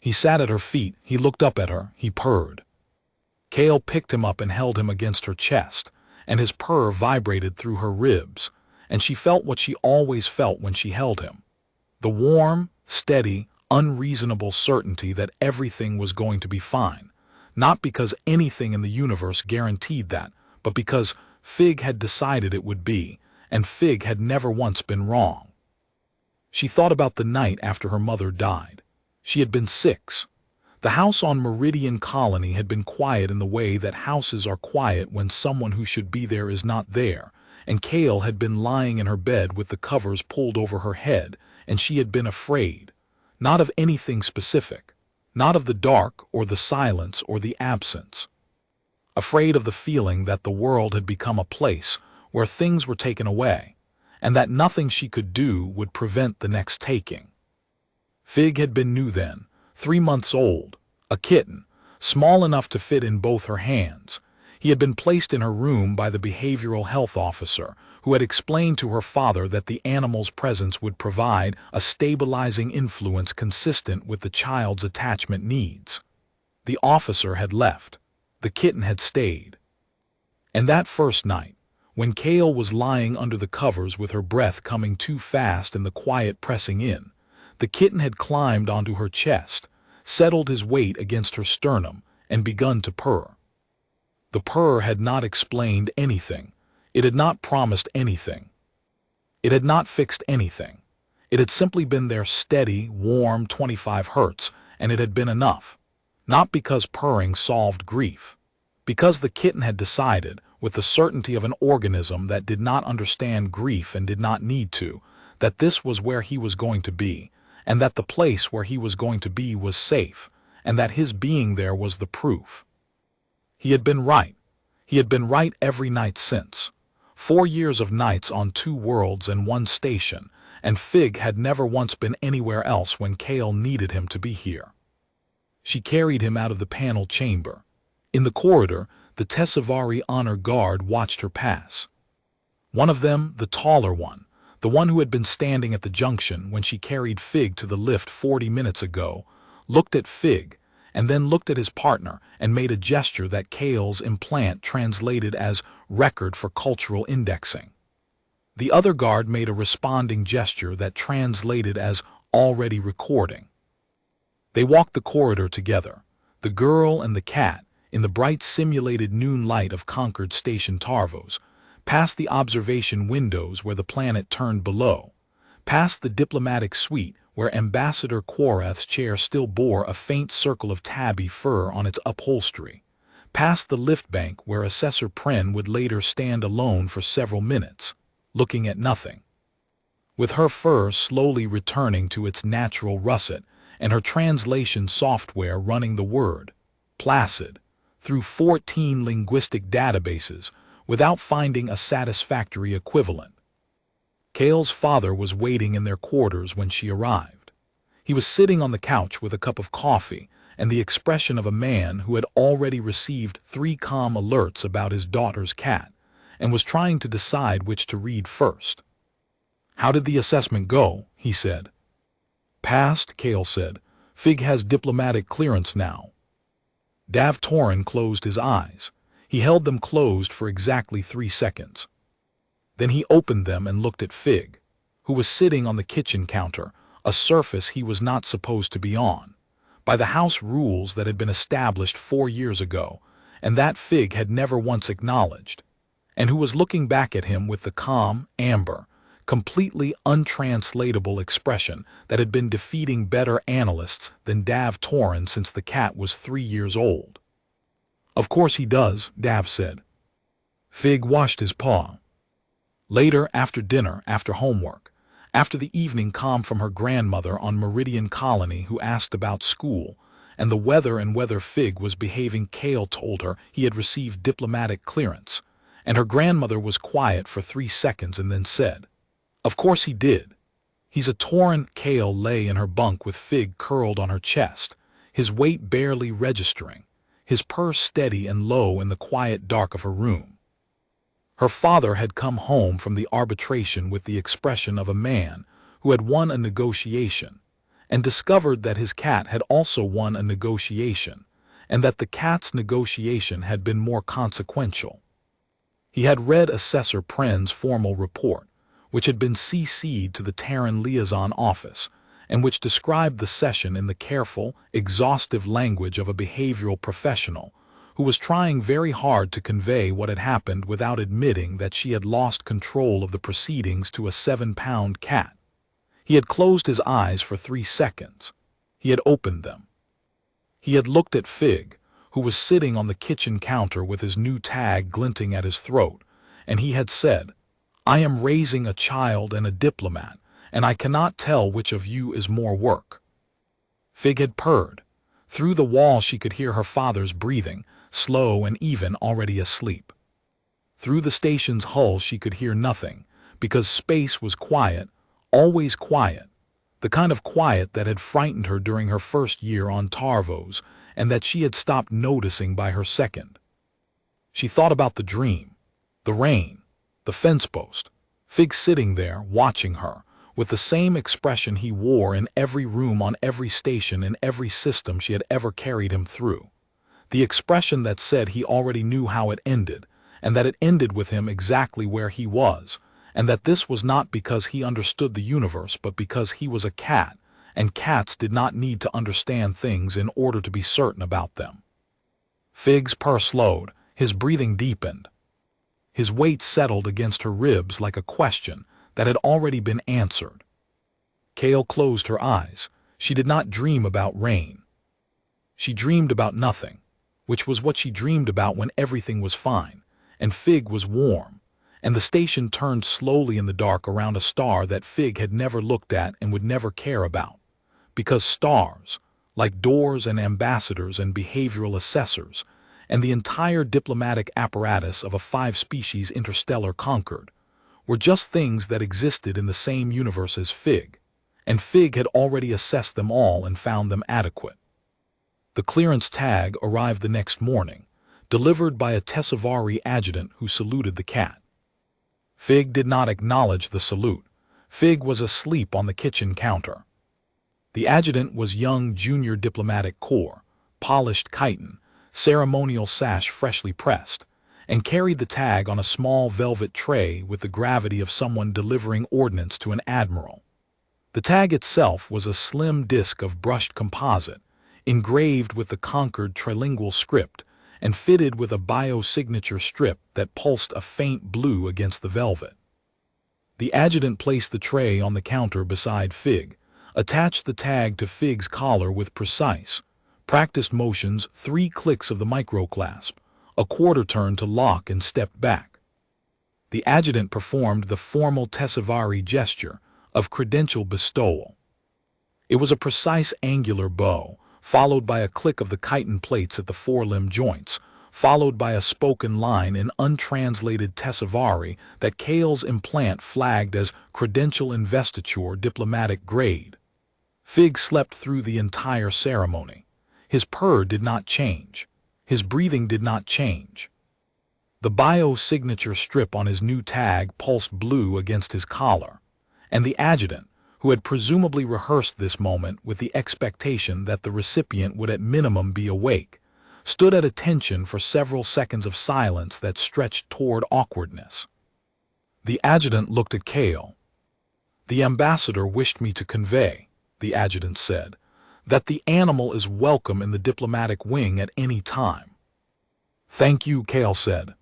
He sat at her feet, he looked up at her, he purred. Kale picked him up and held him against her chest, and his purr vibrated through her ribs, and she felt what she always felt when she held him. The warm, steady, unreasonable certainty that everything was going to be fine, not because anything in the universe guaranteed that, but because Fig had decided it would be, and Fig had never once been wrong. She thought about the night after her mother died. She had been 6. The house on Meridian Colony had been quiet in the way that houses are quiet when someone who should be there is not there, and Kale had been lying in her bed with the covers pulled over her head, and she had been afraid, not of anything specific, not of the dark or the silence or the absence. Afraid of the feeling that the world had become a place where things were taken away, and that nothing she could do would prevent the next taking. Fig had been new then, 3 months old, a kitten, small enough to fit in both her hands. He had been placed in her room by the behavioral health officer, who had explained to her father that the animal's presence would provide a stabilizing influence consistent with the child's attachment needs. The officer had left. The kitten had stayed. And that first night, when Kale was lying under the covers with her breath coming too fast and the quiet pressing in, the kitten had climbed onto her chest, settled his weight against her sternum, and begun to purr. The purr had not explained anything. It had not promised anything. It had not fixed anything. It had simply been there, steady, warm 25 hertz, and it had been enough. Not because purring solved grief. Because the kitten had decided, with the certainty of an organism that did not understand grief and did not need to, that this was where he was going to be, and that the place where he was going to be was safe, and that his being there was the proof. He had been right. He had been right every night since. 4 years of nights on 2 worlds and 1 station, and Fig had never once been anywhere else when Kale needed him to be here. She carried him out of the panel chamber. In the corridor, the Tessavari honor guard watched her pass. One of them, the taller one, the one who had been standing at the junction when she carried Fig to the lift 40 minutes ago, looked at Fig, and then looked at his partner and made a gesture that Kale's implant translated as record for cultural indexing. The other guard made a responding gesture that translated as already recording. They walked the corridor together, the girl and the cat, in the bright simulated noon light of Concord Station Tarvos, past the observation windows where the planet turned below, past the diplomatic suite where Ambassador Quorath's chair still bore a faint circle of tabby fur on its upholstery, past the lift bank where Assessor Pren would later stand alone for several minutes, looking at nothing. With her fur slowly returning to its natural russet and her translation software running the word, placid, through 14 linguistic databases without finding a satisfactory equivalent. Kale's father was waiting in their quarters when she arrived. He was sitting on the couch with a cup of coffee and the expression of a man who had already received 3 calm alerts about his daughter's cat, and was trying to decide which to read first. "How did the assessment go?" he said. "Passed," Cale said. "Fig has diplomatic clearance now." Dav Torin closed his eyes. He held them closed for exactly 3 seconds. Then he opened them and looked at Fig, who was sitting on the kitchen counter, a surface he was not supposed to be on, by the house rules that had been established 4 years ago, and that Fig had never once acknowledged, and who was looking back at him with the calm, amber, completely untranslatable expression that had been defeating better analysts than Dav Torin since the cat was 3 years old. "Of course he does," Dav said. Fig washed his paw. Later, after dinner, after homework, after the evening calm from her grandmother on Meridian Colony who asked about school, and the weather and whether Fig was behaving, Cale told her he had received diplomatic clearance, and her grandmother was quiet for 3 seconds and then said, "Of course he did. He's a Torin." Cale lay in her bunk with Fig curled on her chest, his weight barely registering, his purr steady and low in the quiet dark of her room. Her father had come home from the arbitration with the expression of a man who had won a negotiation, and discovered that his cat had also won a negotiation, and that the cat's negotiation had been more consequential. He had read Assessor Pren's formal report, which had been CC'd to the Terran liaison office, and which described the session in the careful, exhaustive language of a behavioral professional who was trying very hard to convey what had happened without admitting that she had lost control of the proceedings to a 7-pound cat. He had closed his eyes for 3 seconds. He had opened them. He had looked at Fig, who was sitting on the kitchen counter with his new tag glinting at his throat, and he had said, "I am raising a child and a diplomat, and I cannot tell which of you is more work." Fig had purred. Through the wall she could hear her father's breathing, slow and even, already asleep. Through the station's hull she could hear nothing, because space was quiet, always quiet, the kind of quiet that had frightened her during her first year on Tarvos, and that she had stopped noticing by her second. She thought about the dream, the rain, the fence post, Fig sitting there, watching her, with the same expression he wore in every room on every station in every system she had ever carried him through. The expression that said he already knew how it ended, and that it ended with him exactly where he was, and that this was not because he understood the universe but because he was a cat, and cats did not need to understand things in order to be certain about them. Fig's purr slowed, his breathing deepened. His weight settled against her ribs like a question that had already been answered. Cale closed her eyes. She did not dream about rain. She dreamed about nothing, which was what she dreamed about when everything was fine, and Fig was warm, and the station turned slowly in the dark around a star that Fig had never looked at and would never care about, because stars, like doors and ambassadors and behavioral assessors, and the entire diplomatic apparatus of a 5-species interstellar concord, were just things that existed in the same universe as Fig, and Fig had already assessed them all and found them adequate. The clearance tag arrived the next morning, delivered by a Tessavari adjutant who saluted the cat. Fig did not acknowledge the salute. Fig was asleep on the kitchen counter. The adjutant was young junior diplomatic corps, polished chiton, ceremonial sash freshly pressed, and carried the tag on a small velvet tray with the gravity of someone delivering ordnance to an admiral. The tag itself was a slim disc of brushed composite, engraved with the Concord trilingual script, and fitted with a biosignature strip that pulsed a faint blue against the velvet. The adjutant placed the tray on the counter beside Fig, attached the tag to Fig's collar with precise, practiced motions, 3 clicks of the microclasp, a quarter turn to lock and stepped back. The adjutant performed the formal Tessavari gesture of credential bestowal. It was a precise angular bow, followed by a click of the chitin plates at the forelimb joints, followed by a spoken line in untranslated Tessavari that Cale's implant flagged as credential investiture diplomatic grade. Fig slept through the entire ceremony. His purr did not change. His breathing did not change. The bio-signature strip on his new tag pulsed blue against his collar, and the adjutant, who had presumably rehearsed this moment with the expectation that the recipient would at minimum be awake, stood at attention for several seconds of silence that stretched toward awkwardness. The adjutant looked at Cale. "The ambassador wished me to convey," the adjutant said, "that the animal is welcome in the diplomatic wing at any time." "Thank you," Cale said.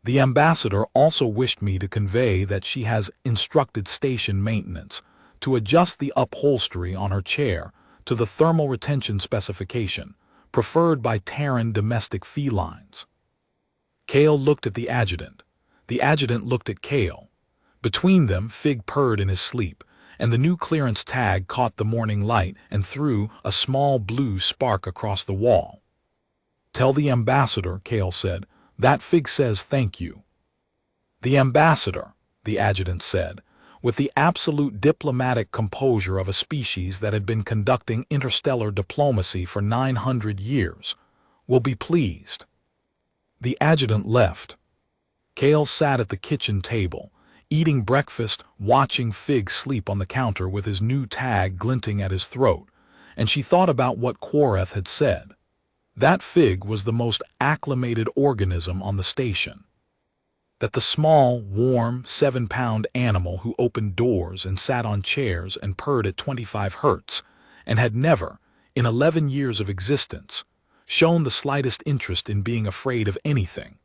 "The ambassador also wished me to convey that she has instructed station maintenance to adjust the upholstery on her chair to the thermal retention specification preferred by Terran domestic felines." Cale looked at the adjutant. The adjutant looked at Cale. Between them, Fig purred in his sleep, and the new clearance tag caught the morning light and threw a small blue spark across the wall. "Tell the ambassador," Cale said, "that Fig says thank you." "The ambassador," the adjutant said, with the absolute diplomatic composure of a species that had been conducting interstellar diplomacy for 900 years, "will be pleased." The adjutant left. Cale sat at the kitchen table, eating breakfast, watching Fig sleep on the counter with his new tag glinting at his throat, and she thought about what Quoreth had said. That Fig was the most acclimated organism on the station. That the small, warm, 7-pound animal who opened doors and sat on chairs and purred at 25 hertz, and had never, in 11 years of existence, shown the slightest interest in being afraid of anything,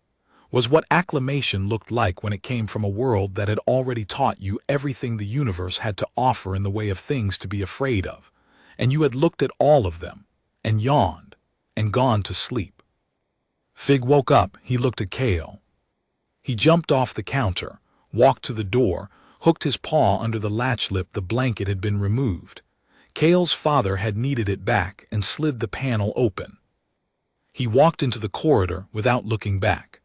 was what acclimation looked like when it came from a world that had already taught you everything the universe had to offer in the way of things to be afraid of, and you had looked at all of them, and yawned, and gone to sleep. Fig woke up. He looked at Cale. He jumped off the counter, walked to the door, hooked his paw under the latch lip. The blanket had been removed. Cale's father had kneaded it back and slid the panel open. He walked into the corridor without looking back.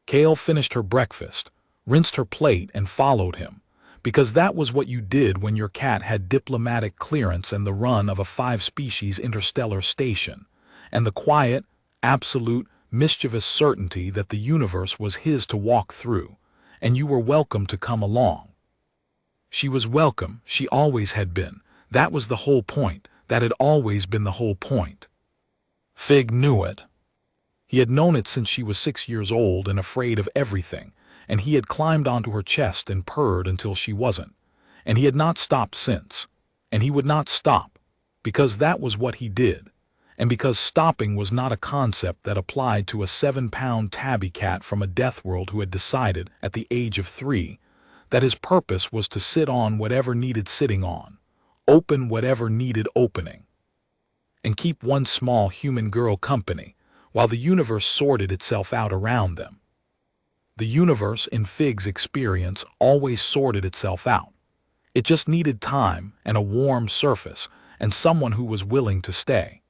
Cale finished her breakfast, rinsed her plate, and followed him, because that was what you did when your cat had diplomatic clearance and the run of a 5-species interstellar station, and the quiet, absolute, mischievous certainty that the universe was his to walk through, and you were welcome to come along. She was welcome. She always had been. That was the whole point. That had always been the whole point. Fig knew it. He had known it since she was 6 years old and afraid of everything, and he had climbed onto her chest and purred until she wasn't, and he had not stopped since, and he would not stop, because that was what he did, and because stopping was not a concept that applied to a 7-pound tabby cat from a deathworld who had decided, at the age of 3, that his purpose was to sit on whatever needed sitting on, open whatever needed opening, and keep one small human girl company, while the universe sorted itself out around them. The universe, in Fig's experience, always sorted itself out. It just needed time and a warm surface and someone who was willing to stay.